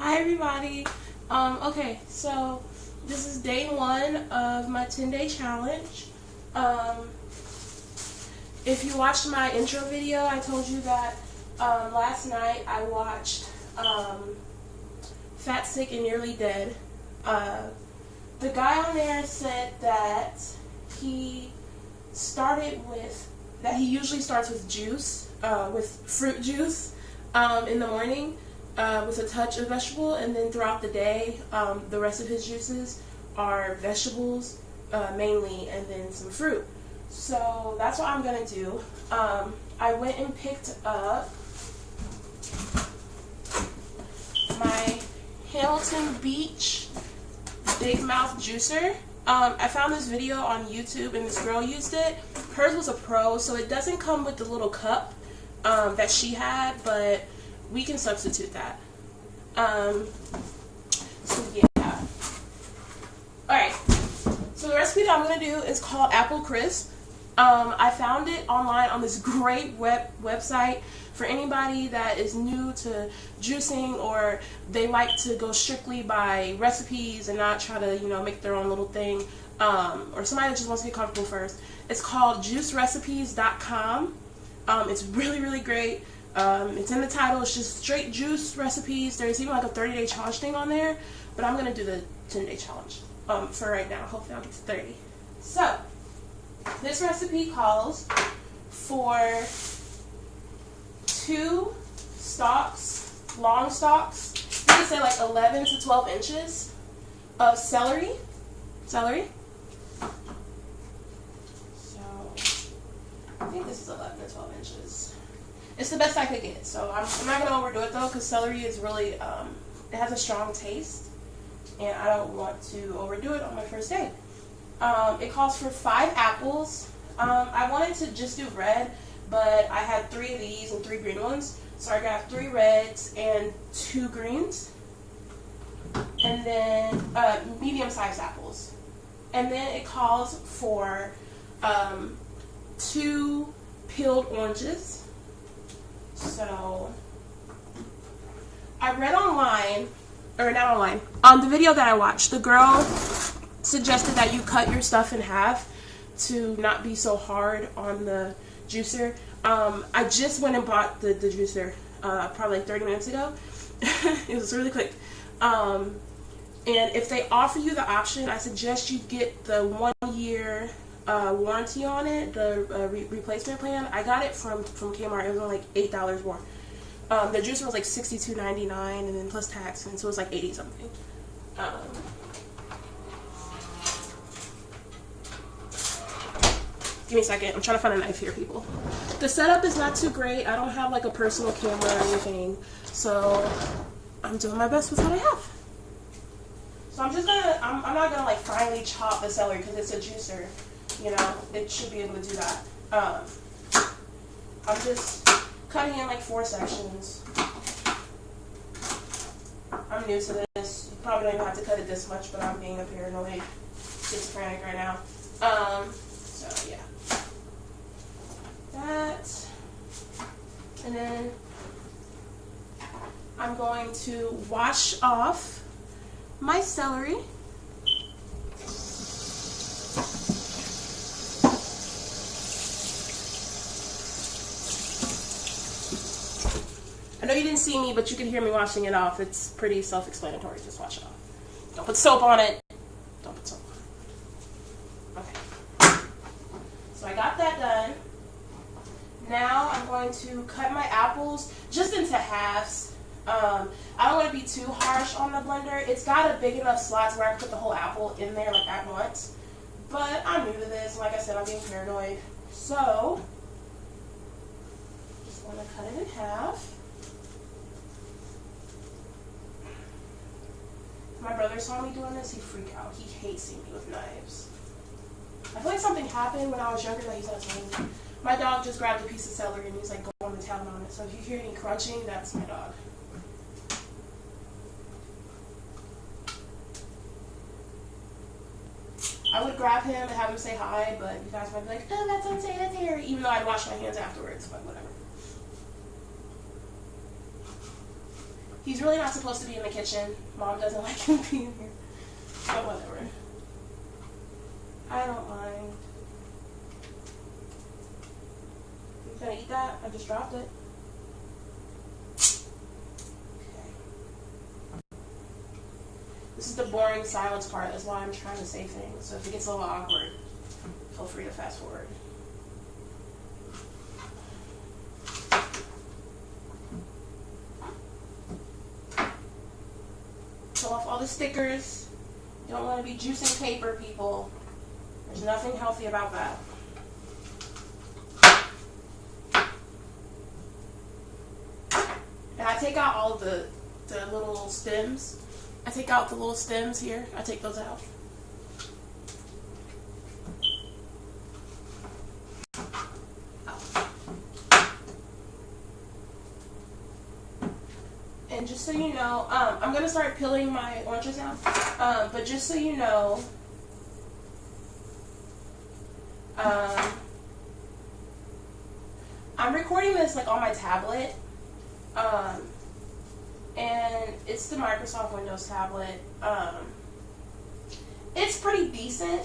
Hi everybody. Okay, so this is day 1 of my 10-day challenge. If you watched my intro video, I told you that last night I watched Fat, Sick, and Nearly Dead. The guy on there said that he usually starts with juice, with fruit juice in the morning. With a touch of vegetable, and then throughout the day, the rest of his juices are vegetables mainly, and then some fruit. So that's what I'm going to do. I went and picked up my Hamilton Beach Big Mouth Juicer. I found this video on YouTube and this girl used it. Hers was a pro, so it doesn't come with the little cup that she had, but we can substitute that. So yeah. Alright. So the recipe that I'm going to do is called Apple Crisp. I found it online on this great website for anybody that is new to juicing, or they like to go strictly by recipes and not try to, make their own little thing. Or somebody that just wants to get comfortable first. It's called juicerecipes.com. It's really, really great. It's in the title. It's just straight juice recipes. There's even like a 30-day challenge thing on there, but I'm gonna do the 10-day challenge for right now. Hopefully I'll get to 30. So this recipe calls for 2 stalks, long stalks. You can say like 11 to 12 inches of celery. So I think this is 11 to 12 inches. It's the best I could get, so I'm not going to overdo it though, because celery is really, it has a strong taste, and I don't want to overdo it on my first day. It calls for 5 apples. I wanted to just do red, but I had 3 of these and 3 green ones, so I got 3 reds and 2 greens, and then medium-sized apples. And then it calls for 2 peeled oranges. So I read online, or not online, on the video that I watched, the girl suggested that you cut your stuff in half to not be so hard on the juicer. I just went and bought the juicer probably like 30 minutes ago. It was really quick. And if they offer you the option, I suggest you get the 1-year warranty on it, the replacement plan. I got it from Kmart. It was only like $8 more. The juicer was like $62.99, and then plus tax, and so it was like 80 something. Give me a second. I'm trying to find a knife here, people. The setup is not too great. I don't have like a personal camera or anything, so I'm doing my best with what I have. So I'm not gonna like finely chop the celery because it's a juicer. It should be able to do that. I'm just cutting in like 4 sections. I'm new to this. You probably don't even have to cut it this much, but I'm being a paranoid schizophrenic right now. So yeah. That. And then I'm going to wash off my celery. I know you didn't see me, but you can hear me washing it off. It's pretty self-explanatory. Just wash it off. Don't put soap on it. Don't put soap on it. Okay. So I got that done. Now I'm going to cut my apples just into halves. I don't want to be too harsh on the blender. It's got a big enough slots where I can put the whole apple in there like at once. But I'm new to this. Like I said, I'm being paranoid. So just want to cut it in half. My brother saw me doing this, he'd freak out. He hates seeing me with knives. I feel like something happened when I was younger that he's not telling me. My dog just grabbed a piece of celery and he's like going to town on it. So if you hear any crunching, that's my dog. I would grab him and have him say hi, but you guys might be like, oh, that's unsanitary, even though I'd wash my hands afterwards, but whatever. He's really not supposed to be in the kitchen. Mom doesn't like him being here. But whatever. I don't mind. You gonna eat that? I just dropped it. Okay. This is the boring silence part. That's why I'm trying to say things. So if it gets a little awkward, feel free to fast forward. Pull off all the stickers. You don't want to be juicing paper, people. There's nothing healthy about that. And I take out all the little stems. I take out the little stems here. I take those out. And just so you know, I'm going to start peeling my oranges now. But just so you know, I'm recording this like on my tablet. And it's the Microsoft Windows tablet. It's pretty decent.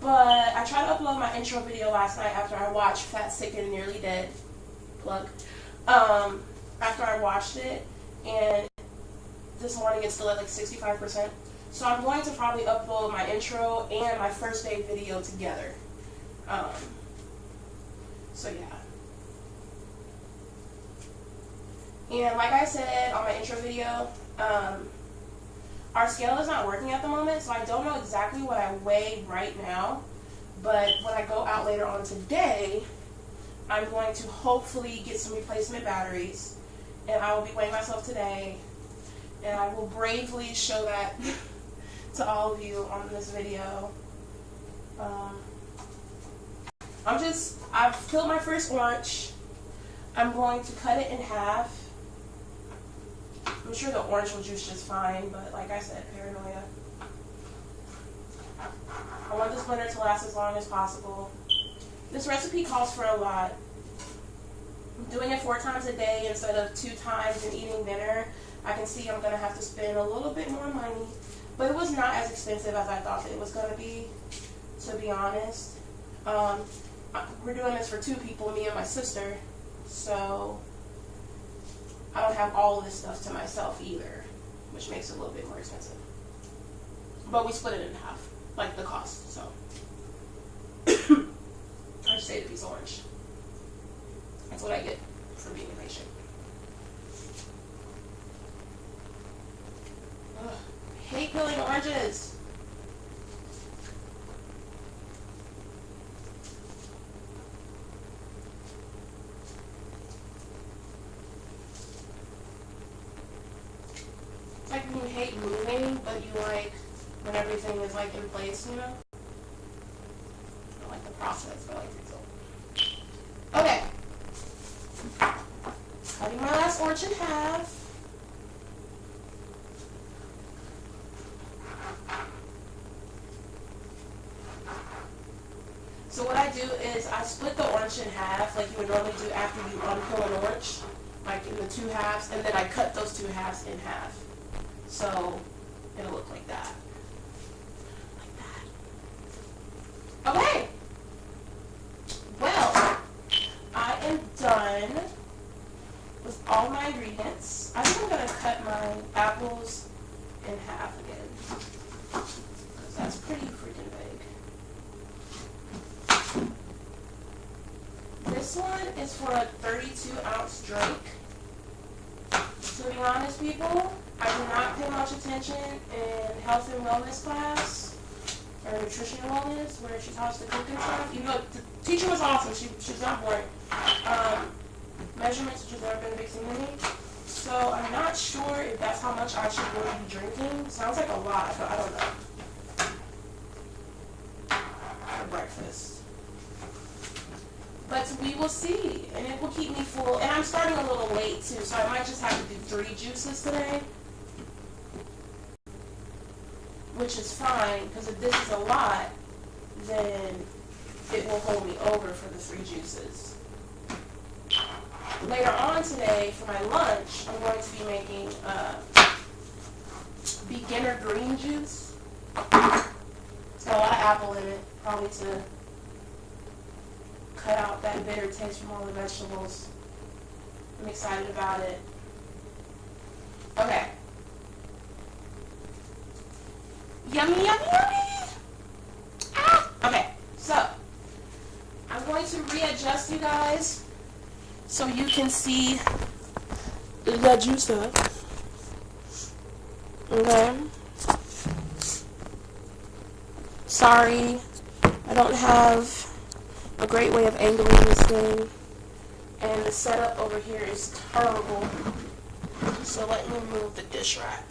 But I tried to upload my intro video last night after I watched Fat, Sick, and Nearly Dead. Plug. After I watched it, and this morning it's still at like 65%. So I'm going to probably upload my intro and my first day video together. So yeah. And like I said on my intro video, our scale is not working at the moment, so I don't know exactly what I weigh right now. But when I go out later on today, I'm going to hopefully get some replacement batteries. And I will be weighing myself today, and I will bravely show that to all of you on this video. I've peeled my first orange. I'm going to cut it in half. I'm sure the orange will juice just fine, but like I said, paranoia. I want this blender to last as long as possible. This recipe calls for a lot. Doing it 4 times a day instead of 2 times and eating dinner, I can see I'm going to have to spend a little bit more money. But it was not as expensive as I thought it was going to be honest. We're doing this for 2 people, me and my sister. So I don't have all of this stuff to myself either, which makes it a little bit more expensive. But we split it in half, like the cost, so. I just ate a piece of orange. That's what I get for being impatient. Ugh, I hate peeling oranges. It's like when you hate moving, but you like when everything is like in place, you know? I don't like the process, but I like the result. Okay. Cutting my last orange in half. So what I do is I split the orange in half like you would normally do after you unpeel an orange, like in the 2 halves, and then I cut those 2 halves in half. So it'll look like that. Like that. Okay. Well, I am done with all my ingredients. I think I'm going to cut my apples in half again, because that's pretty freaking big. This one is for a 32-ounce drink. To be honest, people, I did not pay much attention in health and wellness class, or nutrition and wellness, where she taught us to cook and stuff. Even though the teacher was awesome, she's not boring. Measurements, which has never been a big thing to me. So I'm not sure if that's how much I should really be drinking. Sounds like a lot, but I don't know. For breakfast. But we will see, and it will keep me full. And I'm starting a little late too, so I might just have to do 3 juices today. Which is fine, because if this is a lot, then it will hold me over for the 3 juices. later on today for my lunch, I'm going to be making beginner green juice. It's got a lot of apple in it, probably to cut out that bitter taste from all the vegetables. I'm excited about it. Okay. Yummy, yummy, yummy! Ah! Okay, so I'm going to readjust you guys so you can see the juicer. Okay. Sorry, I don't have a great way of angling this thing, and the setup over here is terrible. So let me move the dish rack.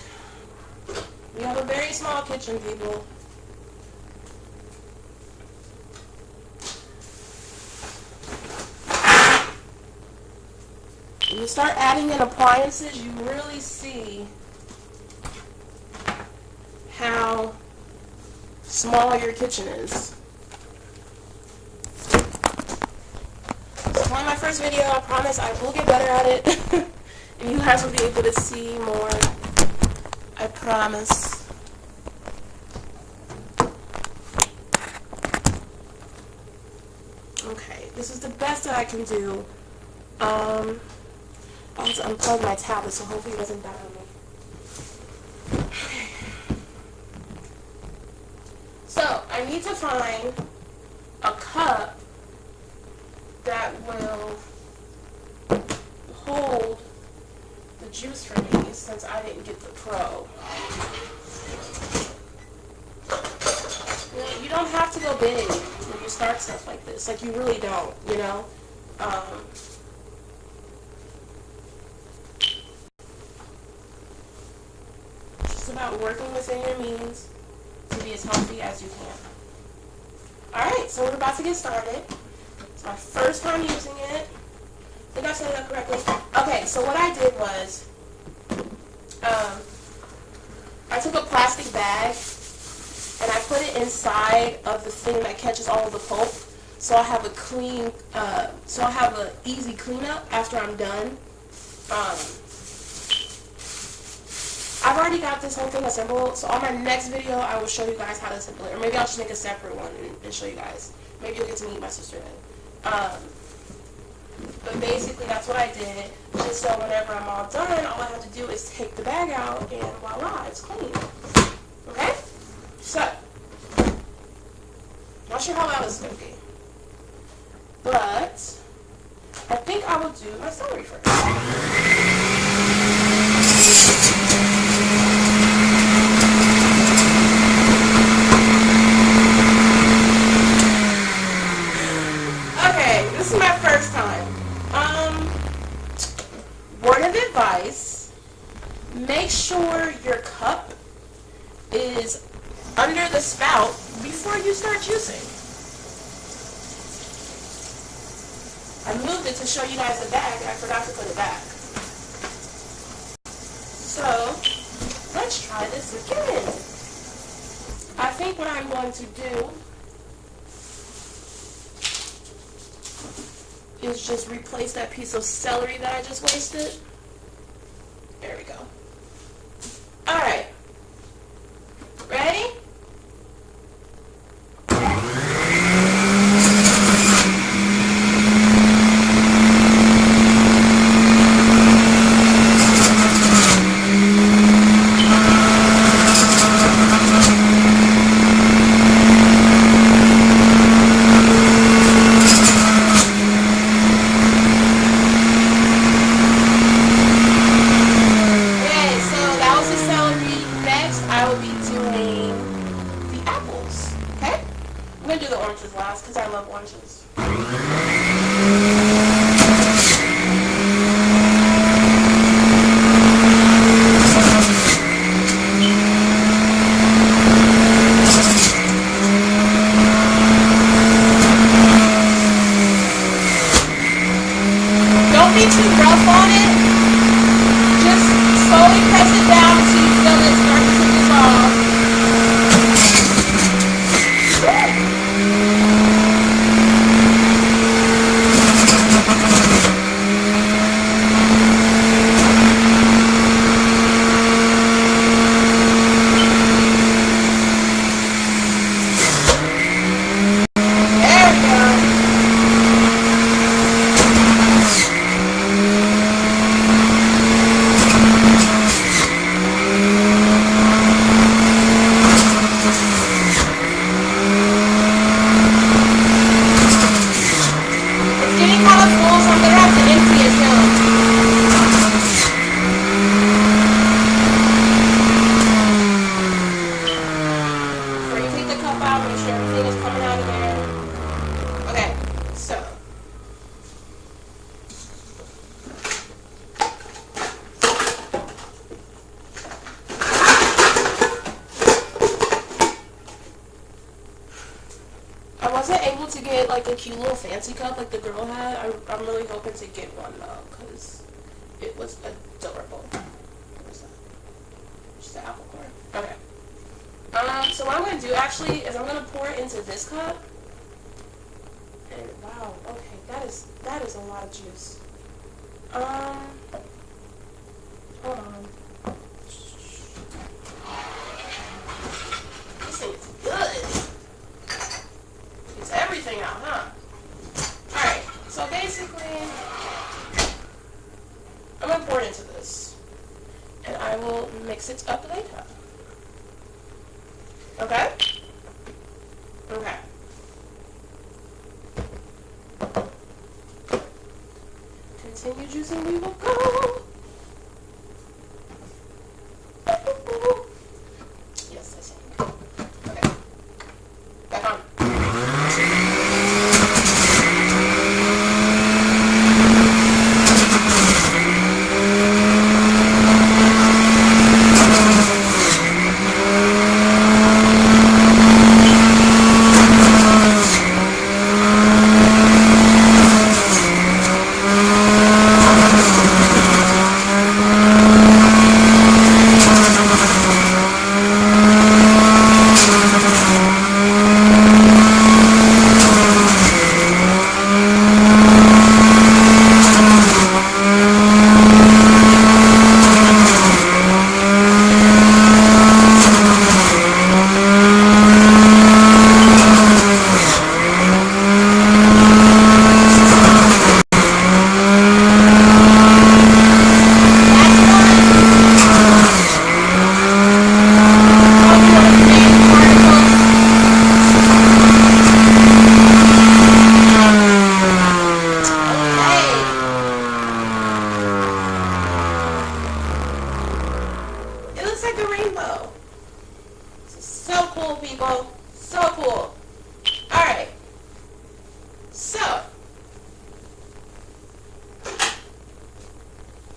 We have a very small kitchen, people. When you start adding in appliances, you really see how small your kitchen is. It's only my first video. I promise I will get better at it. And you guys will be able to see more. I promise. Okay, this is the best that I can do. I have to unplug my tablet, so hopefully it doesn't die on me. Okay. So, I need to find a cup that will hold the juice for me, since I didn't get the Pro. You don't have to go big when you start stuff like this. Like, you really don't, you know? It's just about working within your means to be as healthy as you can. Alright, so we're about to get started. It's my first time using it. I think I said that correctly. Okay, so what I did was, I took a plastic bag and I put it inside of the thing that catches all of the pulp, so I have a clean, so I have an easy cleanup after I'm done. I've already got this whole thing assembled, so on my next video I will show you guys how to assemble it, or maybe I'll just make a separate one and show you guys. Maybe you'll get to meet my sister then. But basically that's what I did, just so whenever I'm all done, all I have to do is take the bag out and voila, it's clean. Okay? So, not sure how loud this is going to be, but I think I will do my celery first. Okay, this is my first time. Word of advice, make sure your cup is under the spout before you start juicing. I moved it to show you guys the bag, and I forgot to put it back. So, let's try this again. I think what I'm going to do is just replace that piece of celery that I just wasted. There we go. Alright. Ready? Because I love oranges. Don't be too rough on it. Just slowly press it down until you feel it start to dissolve. get like a cute little fancy cup like the girl had. I'm really hoping to get one though, because it was adorable. What is that? Just the apple core. Okay. So what I'm going to do actually is I'm going to pour it into this cup. And wow, okay, that is a lot of juice. Hold on. This thing's good. It's everything out, huh? Alright, so basically, I'm going to pour it into this. And I will mix it up later. Okay? Okay. Continue juicing, we will go. Yes, I think. Okay. Back on.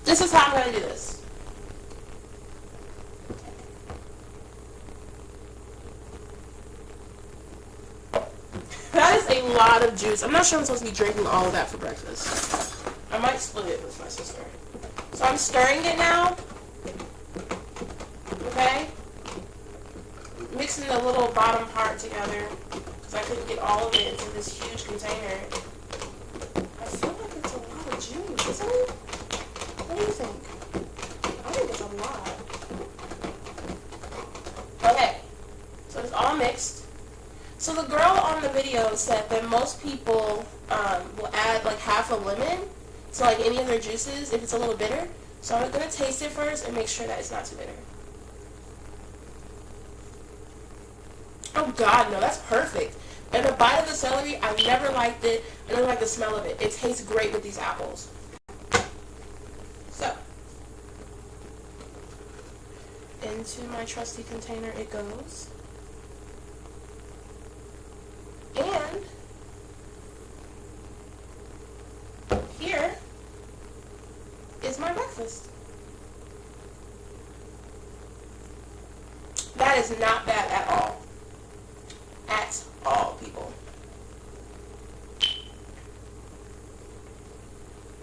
This is how I'm going to do this. That is a lot of juice. I'm not sure I'm supposed to be drinking all of that for breakfast. I might split it with my sister. So I'm stirring it now. Okay? Mixing the little bottom part together because I couldn't get all of it into this huge container. I feel like it's a lot of juice, isn't it? What do you think? I think it's a lot. Okay, so it's all mixed. So the girl on the video said that most people will add like half a lemon to like any of their juices if it's a little bitter. So I'm going to taste it first and make sure that it's not too bitter. Oh God, no, that's perfect. And the bite of the celery, I never liked it. I don't like the smell of it. It tastes great with these apples. So, into my trusty container it goes. And here is my breakfast. That is not bad at all. At all, people.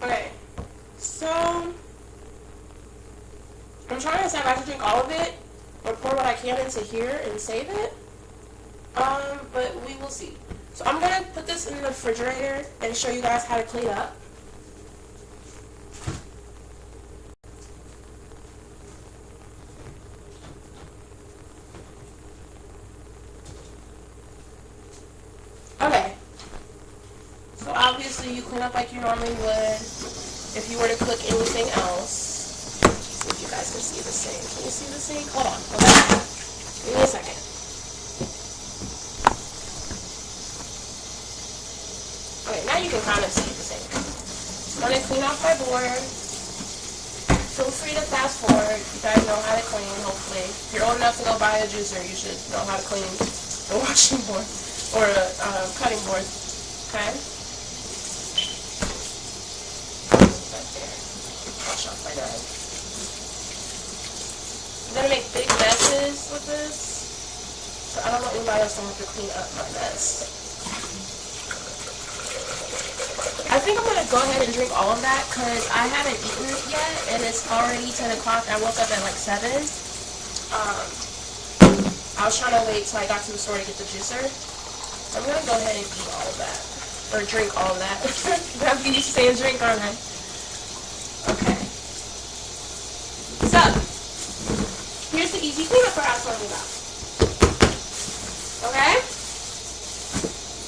Okay, so I'm trying to decide if I should drink all of it or pour what I can into here and save it. But we will see. So I'm gonna put this in the refrigerator and show you guys how to clean up. Okay. So obviously you clean up like you normally would if you were to cook anything else. See if you guys can see the sink. Can you see the sink? Hold on. Okay. Give me a second. Okay, now you can kind of see the sink. I'm going to clean off my board. Feel free to fast forward. You guys know how to clean, hopefully. If you're old enough to go buy a juicer, you should know how to clean a washing board or a cutting board. Okay? Right there. Wash off my knife. I'm going to make big messes with this, so I don't want anybody else to have to clean up my mess. think I'm going to go ahead and drink all of that because I haven't eaten it yet, and it's already 10 o'clock. I woke up at like 7. I was trying to wait till I got to the store to get the juicer. I'm going to go ahead and eat all of that. Or drink all of that. I'm used to saying drink, aren't I? Okay. So, here's the easy cleanup part I was telling you about. Okay?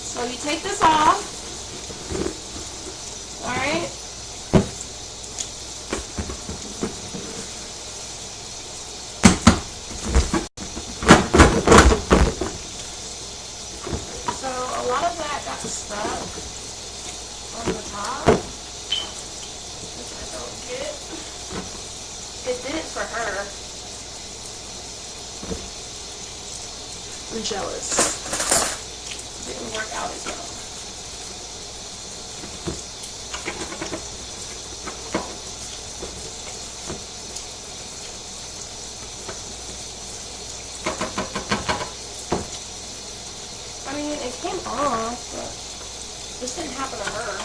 So you take this off. Alright? So a lot of that got stuck on the top, which I don't get. It did it for her. I'm jealous. Didn't work out as well. I mean, it came off, but this didn't happen to her.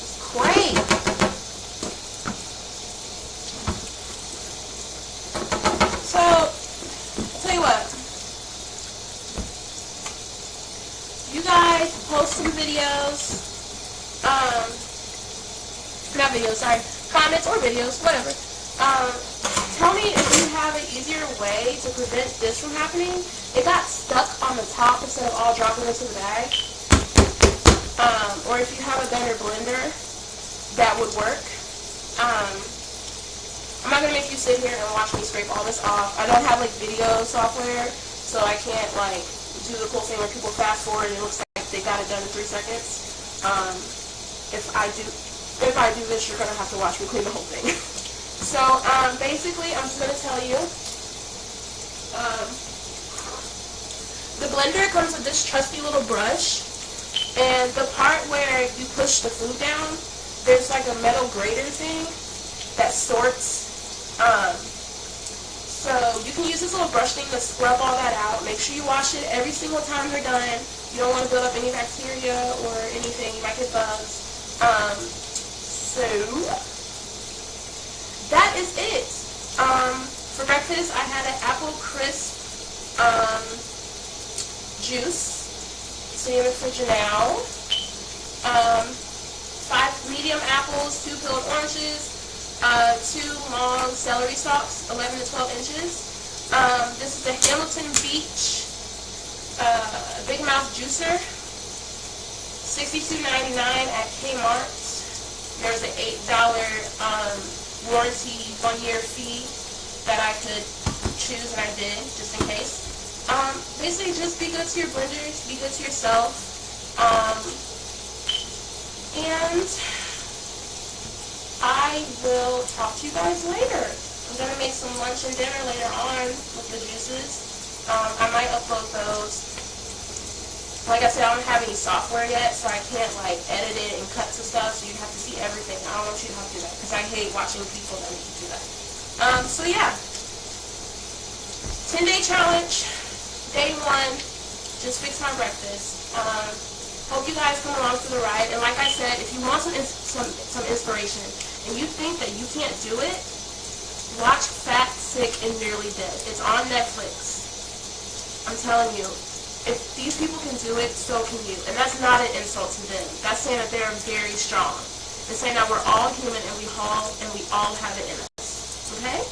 It's great. So, I'll tell you what. You guys post some videos. Not videos, sorry. Comments or videos, whatever. Tell me if you have an easier way to prevent this from happening. It got stuck on the top instead of all dropping into the bag. Or if you have a better blender, that would work. I'm not going to make you sit here and watch me scrape all this off. I don't have like video software, so I can't like do the cool thing where people fast forward and it looks like they got it done in 3 seconds. If I do this, you're going to have to watch me clean the whole thing. So, basically, I'm just going to tell you, the blender comes with this trusty little brush, and the part where you push the food down, there's like a metal grater thing that sorts, so you can use this little brush thing to scrub all that out. Make sure you wash it every single time you're done. You don't want to build up any bacteria or anything. You might get bugs. So that is it. For breakfast, I had an apple crisp juice. Sitting in the fridge now. 5 medium apples, 2 peeled oranges, 2 long celery stalks, 11 to 12 inches. This is the Hamilton Beach Big Mouth Juicer, $62.99 at Kmart. There's an $8 warranty 1-year fee that I could choose, and I did, just in case. Basically, just be good to your blenders, be good to yourself, and I will talk to you guys later. I'm going to make some lunch and dinner later on with the juices. I might upload those. Like I said, I don't have any software yet, so I can't like edit it and cut to stuff, so you have to see everything. I don't want you to have to do that, because I hate watching people that need to do that. So yeah. 10-day challenge, day 1, just fix my breakfast. Hope you guys come along for the ride, and like I said, if you want some inspiration, and you think that you can't do it, watch Fat, Sick, and Nearly Dead. It's on Netflix. I'm telling you. If these people can do it, so can you. And that's not an insult to them. That's saying that they're very strong. It's saying that we're all human and we all have it in us. Okay?